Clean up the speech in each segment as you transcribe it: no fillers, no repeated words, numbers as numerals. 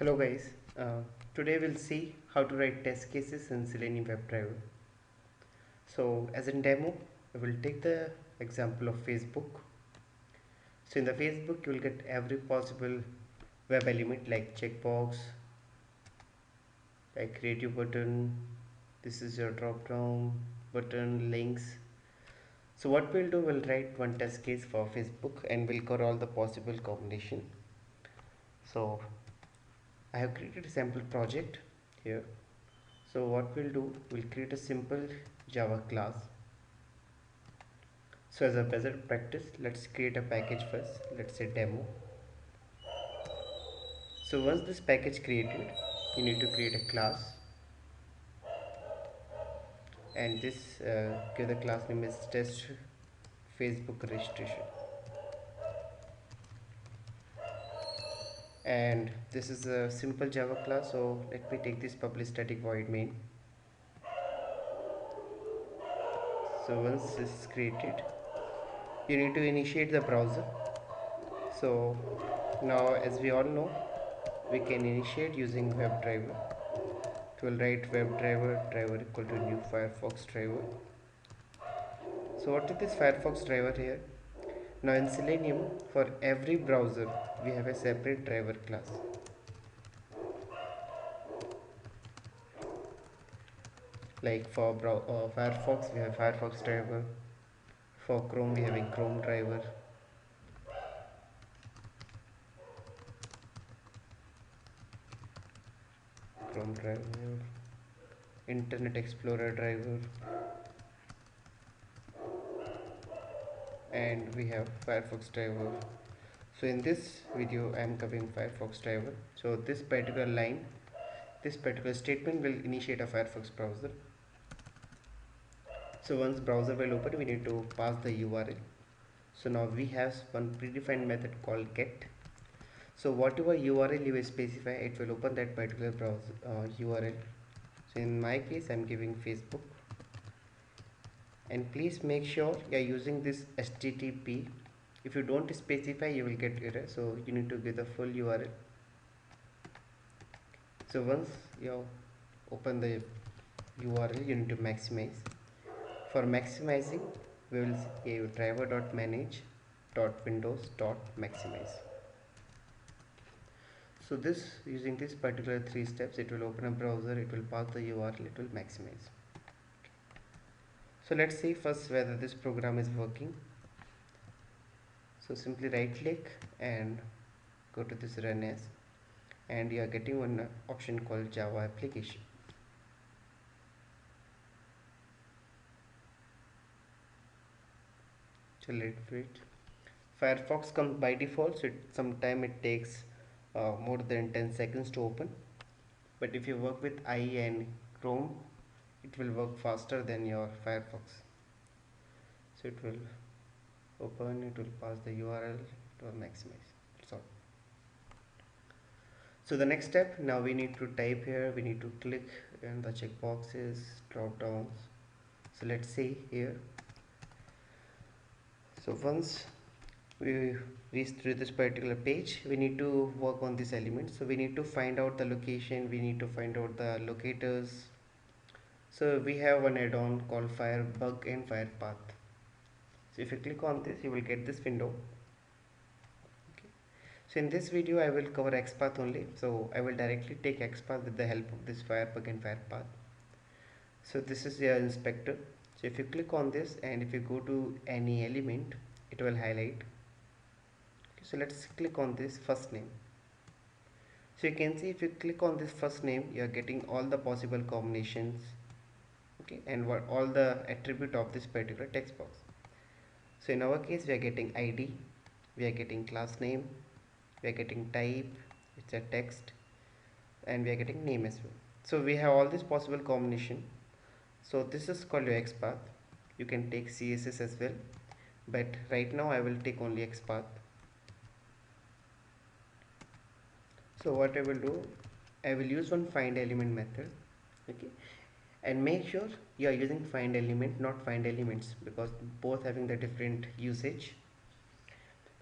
Hello guys, today we'll see how to write test cases in Selenium Webdriver. So as in demo, I will take the example of Facebook. So in the Facebook you will get every possible web element like checkbox, like creative button, this is your drop down button, links. So what we'll do, we'll write one test case for Facebook and we'll cover all the possible combination. So I have created a sample project here. So what we'll do, we'll create a simple Java class. So as a better practice, let's create a package first. Let's say demo. So once this package created, you need to create a class, and this give the class name is test Facebook registration. And this is a simple Java class. So let me take this public static void main. So once this is created, you need to initiate the browser. So now, as we all know, we can initiate using Webdriver. It will write Webdriver driver equal to new Firefox driver. So what is this Firefox driver here? Now in Selenium, for every browser we have a separate driver class. Like for Firefox we have Firefox driver. For Chrome we have a Chrome driver. Chrome driver. Internet Explorer driver. And we have Firefox driver. So in this video I am covering Firefox driver. So this particular line, this particular statement will initiate a Firefox browser. So once browser will open, we need to pass the URL. So now we have one predefined method called get. So whatever URL you will specify, it will open that particular browser URL. So in my case I'm giving Facebook, and please make sure you are using this HTTP. If you don't specify, you will get error, so you need to give the full URL. So once you open the URL, you need to maximize. For maximizing, we will say driver.manage.windows.maximize. So this, using this particular 3 steps, it will open a browser, it will pass the URL, it will maximize. So let's see first whether this program is working. So simply right click and go to this run as, and you are getting one option called Java application. So let's wait. Firefox comes by default, so sometimes it takes more than 10 seconds to open, but if you work with IE and Chrome, it will work faster than your Firefox. So it will open, it will pass the URL, it will maximize. That's all. So the next step, now we need to type here, we need to click in the checkboxes, drop downs. So let's see here. So once we reach through this particular page, we need to work on this element. So we need to find out the location, we need to find out the locators. So we have one add-on called Firebug and Firepath. So if you click on this, you will get this window. Okay. So in this video I will cover XPath only, so I will directly take XPath with the help of this Firebug and Firepath. So this is your inspector. So if you click on this and if you go to any element, it will highlight. Okay, so let's click on this first name. So you can see if you click on this first name, you are getting all the possible combinations, okay, and what all the attribute of this particular text box. So in our case we are getting ID, we are getting class name, we are getting type, it's a text, and we are getting name as well. So we have all this possible combination. So this is called your XPath. You can take CSS as well, but right now I will take only XPath. So what I will do, I will use one find element method, okay, and make sure you are using find element, not find elements, because both having the different usage.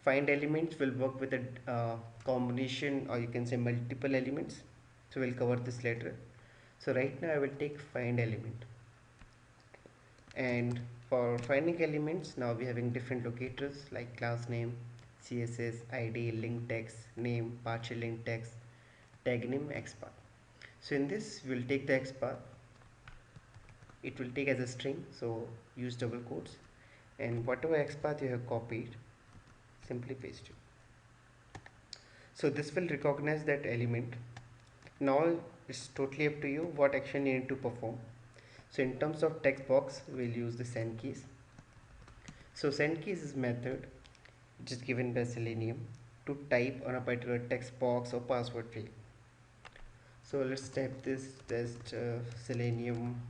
Find elements will work with a combination, or you can say multiple elements. So we'll cover this later. So right now I will take find element, and for finding elements now we having different locators like class name, css, id, link text, name, partial link text, tag name, xpath. So in this we'll take the xpath, it will take as a string, so use double quotes, and whatever xpath you have copied, simply paste it. So this will recognize that element. Now it's totally up to you what action you need to perform. So in terms of text box, we'll use the send keys. So send keys is method which is given by Selenium to type on a particular text box or password field. So let's type this test Selenium.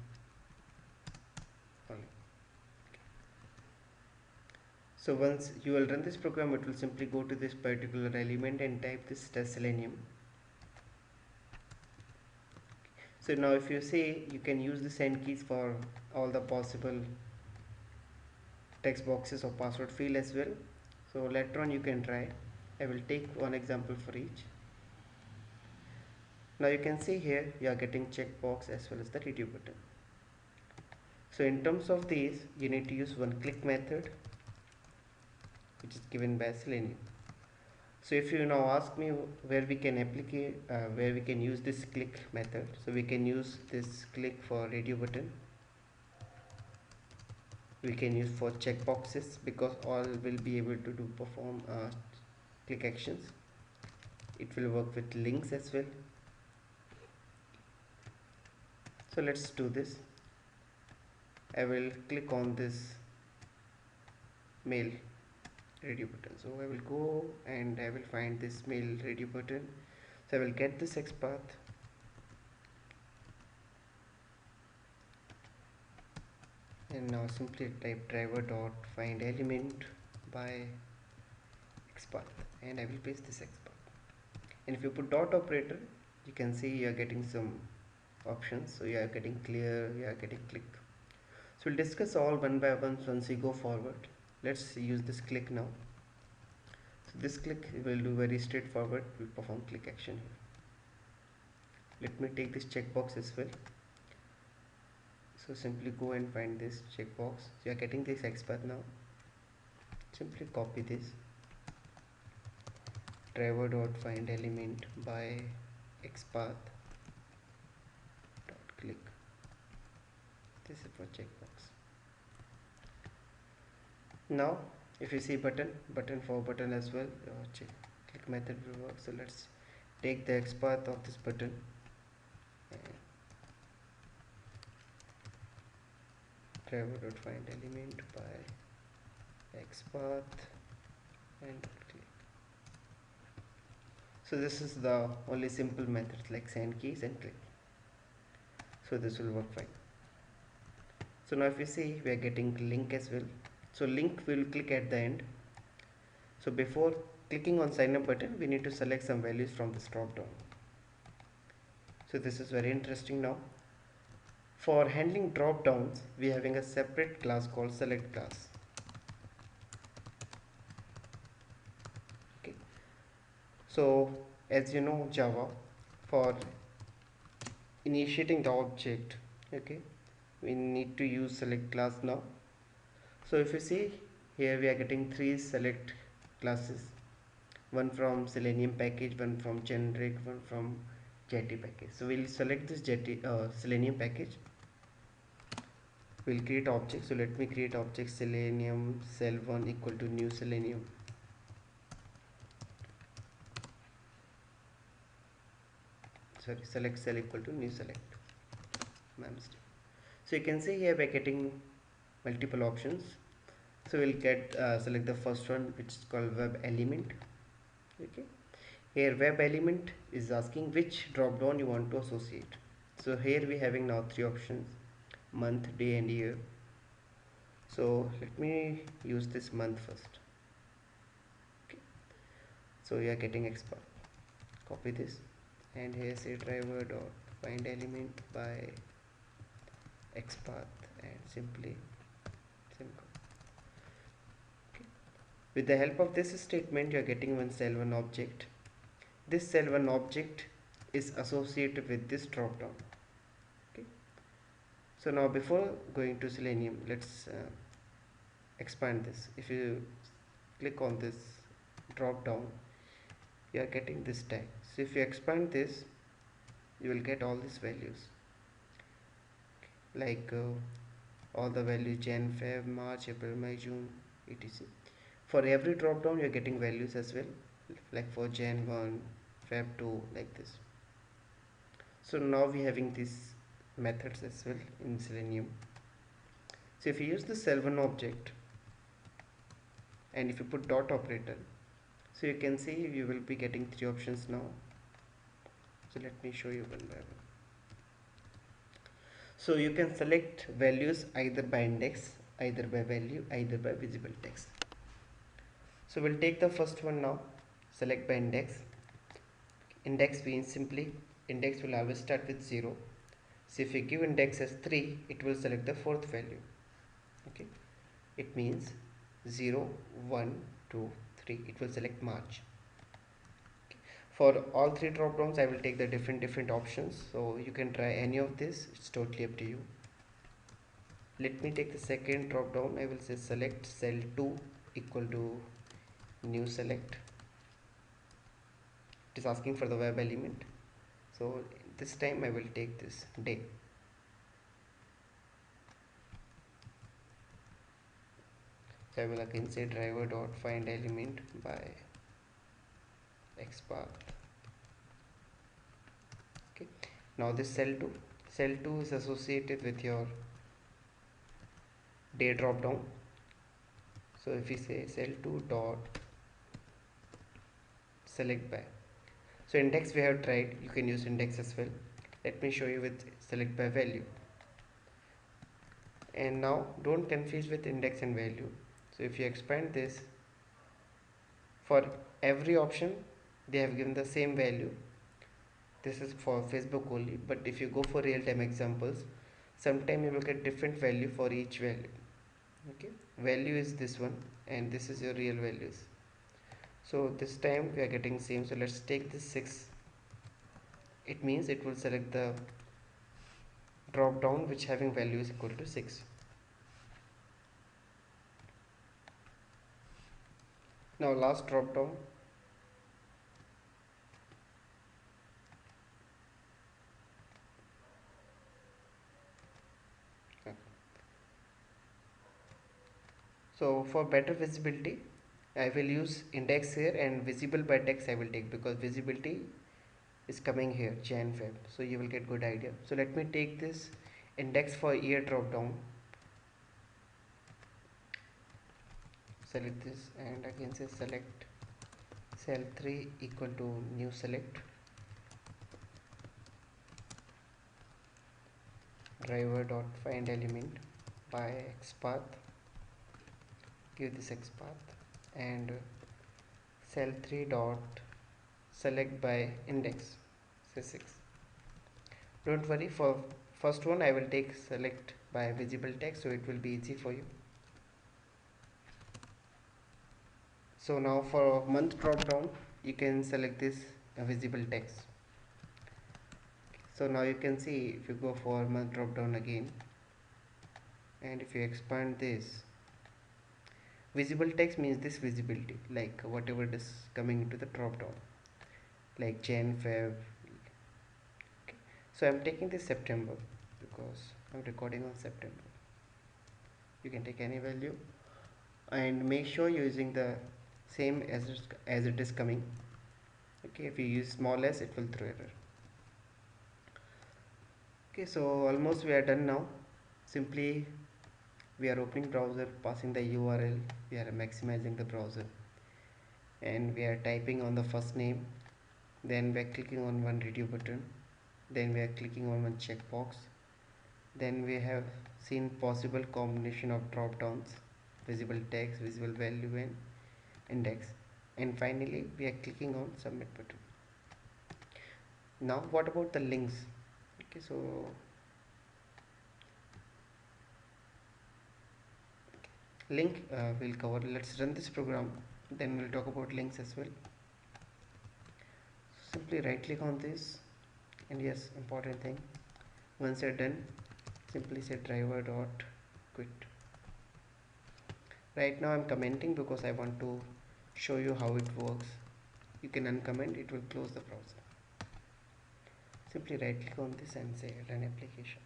So once you will run this program, it will simply go to this particular element and type this test Selenium. So now if you say, you can use the send keys for all the possible text boxes or password field as well. So later on you can try. I will take one example for each. Now you can see here you are getting checkbox as well as the radio button. So in terms of these, you need to use one click method which is given by Selenium. So if you now ask me where we can where we can use this click method, so we can use this click for radio button. We can use for checkboxes because all will be able to do perform click actions. It will work with links as well. So let's do this. I will click on this mail radio button. So I will go and I will find this mail radio button. So I will get this XPath. And now simply type driver dot find element by XPath, and I will paste this XPath. And if you put dot operator, you can see you are getting some options. So you are getting clear, you are getting click. So we'll discuss all one by one once we go forward. Let's use this click now. So this click will do very straightforward. We'll perform click action here. Let me take this checkbox as well. So simply go and find this checkbox. So you are getting this XPath now. Simply copy this. Driver dot find element by XPath dot click. This is for checkbox. Now if you see button for button as well, click method will work. So let's take the XPath of this button and driver dot find element by XPath and click. So this is the only simple methods like send keys and click. So this will work fine. So now if you see, we are getting link as well. So link will click at the end. So before clicking on sign up button, we need to select some values from this drop down. So this is very interesting now. For handling drop downs, we are having a separate class called select class. Okay. So as you know, Java, for initiating the object, okay, we need to use select class now. So if you see here, we are getting three select classes, one from Selenium package, one from generic, one from Jetty package. So we'll select this Selenium package. We'll create object. So let me create object Selenium cell1 equal to new Selenium. Sorry, select cell equal to new select. My mistake. So you can see here we're getting multiple options. So we'll get select the first one, which is called web element. Okay, here web element is asking which drop down you want to associate. So here we having now three options: month, day and year. So let me use this month first. Okay, so we are getting XPath. Copy this and here say driver dot find element by XPath and simply okay. With the help of this statement, you are getting one cell1 object. This cell1 object is associated with this drop down. Okay. So now before going to Selenium, let's expand this. If you click on this drop down, you are getting this tag. So if you expand this, you will get all these values, like all the values Jan, Feb, March, April, May, June, etc. For every drop down, you are getting values as well, like for Jan 1, Feb 2, like this. So now we having these methods as well in Selenium. So if you use the cell1 object and if you put dot operator, so you can see you will be getting three options now. So let me show you one by one. So you can select values either by index, either by value, either by visible text. So we'll take the first one now. Select by index. Index means simply index will always start with 0. So if you give index as 3, it will select the fourth value. Okay, it means 0, 1, 2, 3. It will select March. Okay. For all three drop downs, I will take the different options. So you can try any of this. It's totally up to you. Let me take the second drop down. I will say select cell 2 equal to new select. It is asking for the web element. So this time I will take this day. So I will again say driver dot find element by XPath. Okay. Now this cell 2 is associated with your day drop down. So if we say cell 2 dot select by, so index we have tried, you can use index as well. Let me show you with select by value. And now don't confuse with index and value. So if you expand this, for every option they have given the same value. This is for Facebook only, but if you go for real-time examples, sometime you will get different value for each value. Okay, value is this one and this is your real values. So this time we are getting same. So let's take this 6. It means it will select the drop down which having value is equal to 6. Now last drop down. So for better visibility, I will use index here and visible by text I will take, because visibility is coming here Jan Feb, so you will get good idea. So let me take this index for year drop down, select this and again say select cell 3 equal to new select, driver dot find element by XPath, give this XPath and cell 3 dot select by index, say 6. Don't worry, for first one I will take select by visible text, so it will be easy for you. So now for month drop down, you can select this visible text. So now you can see if you go for month drop down again and if you expand this, visible text means this visibility, like whatever it is coming into the drop down, like Jan, Feb. Okay. So I'm taking this September because I'm recording on September. You can take any value and make sure you're using the same as it is coming. Okay, if you use small s, it will throw error. Okay, so almost we are done now. Simply we are opening browser, passing the URL, we are maximizing the browser and we are typing on the first name, then we are clicking on one radio button, then we are clicking on one checkbox, then we have seen possible combination of drop downs, visible text, visible value and index, and finally we are clicking on submit button. Now what about the links? Okay, so Link we'll cover. Let's run this program, then we'll talk about links as well. Simply right click on this, and yes, important thing, once you're done, simply say driver dot quit. Right now I'm commenting because I want to show you how it works. You can uncomment, it will close the browser. Simply right click on this and say run application.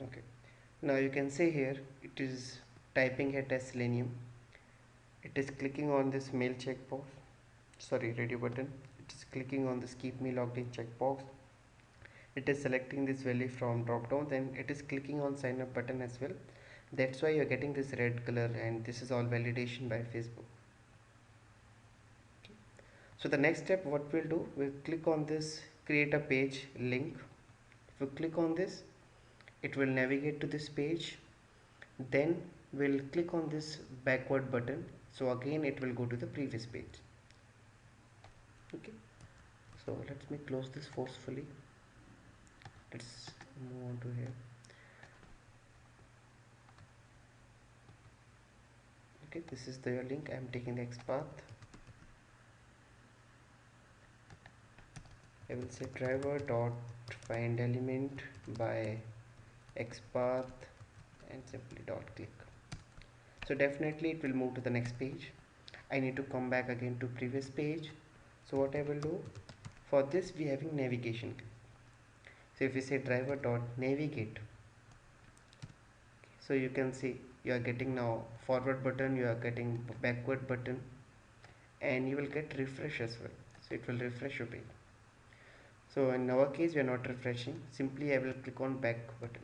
Okay, now you can see here it is typing it as Selenium. It is clicking on this mail checkbox, sorry, radio button. It is clicking on this keep me logged in checkbox. It is selecting this value from drop down, then it is clicking on sign up button as well. That's why you're getting this red color, and this is all validation by Facebook. So the next step, what we'll do, we'll click on this create a page link. If you click on this, it will navigate to this page. Then we'll click on this backward button, so again it will go to the previous page. Okay, so let me close this forcefully. Let's move on to here. Okay, this is the link. I'm taking the X path. I will say driver dot find element by X path and simply dot click. So definitely it will move to the next page. I need to come back again to previous page. So what I will do, for this we having navigation. So if you say driver dot navigate, so you can see you are getting now forward button, you are getting backward button, and you will get refresh as well. So it will refresh your page. So in our case we are not refreshing, simply I will click on back button.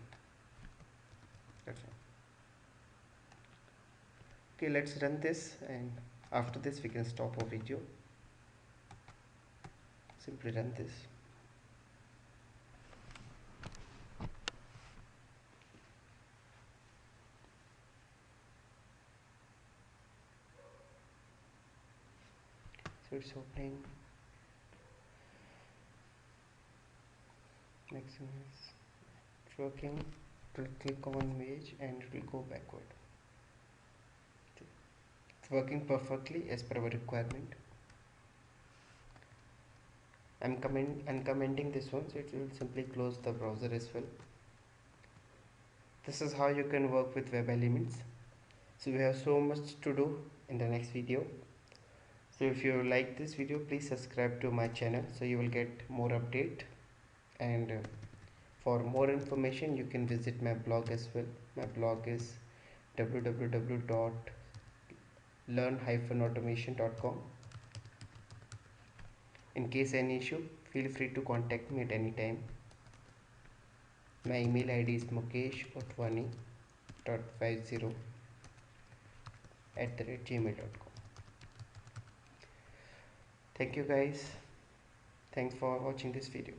That's all. Okay, let's run this, and after this we can stop our video. Simply run this. So it's opening. Next one is working. It will click on page and it will go backward. It's working perfectly as per our requirement. I'm commenting this one, so it will simply close the browser as well. This is how you can work with web elements. So we have so much to do in the next video. So if you like this video, please subscribe to my channel so you will get more update, and for more information you can visit my blog as well. My blog is www.learn-automation.com. In case any issue, feel free to contact me at any time. My email ID is mukesh.50@gmail.com. Thank you guys. Thanks for watching this video.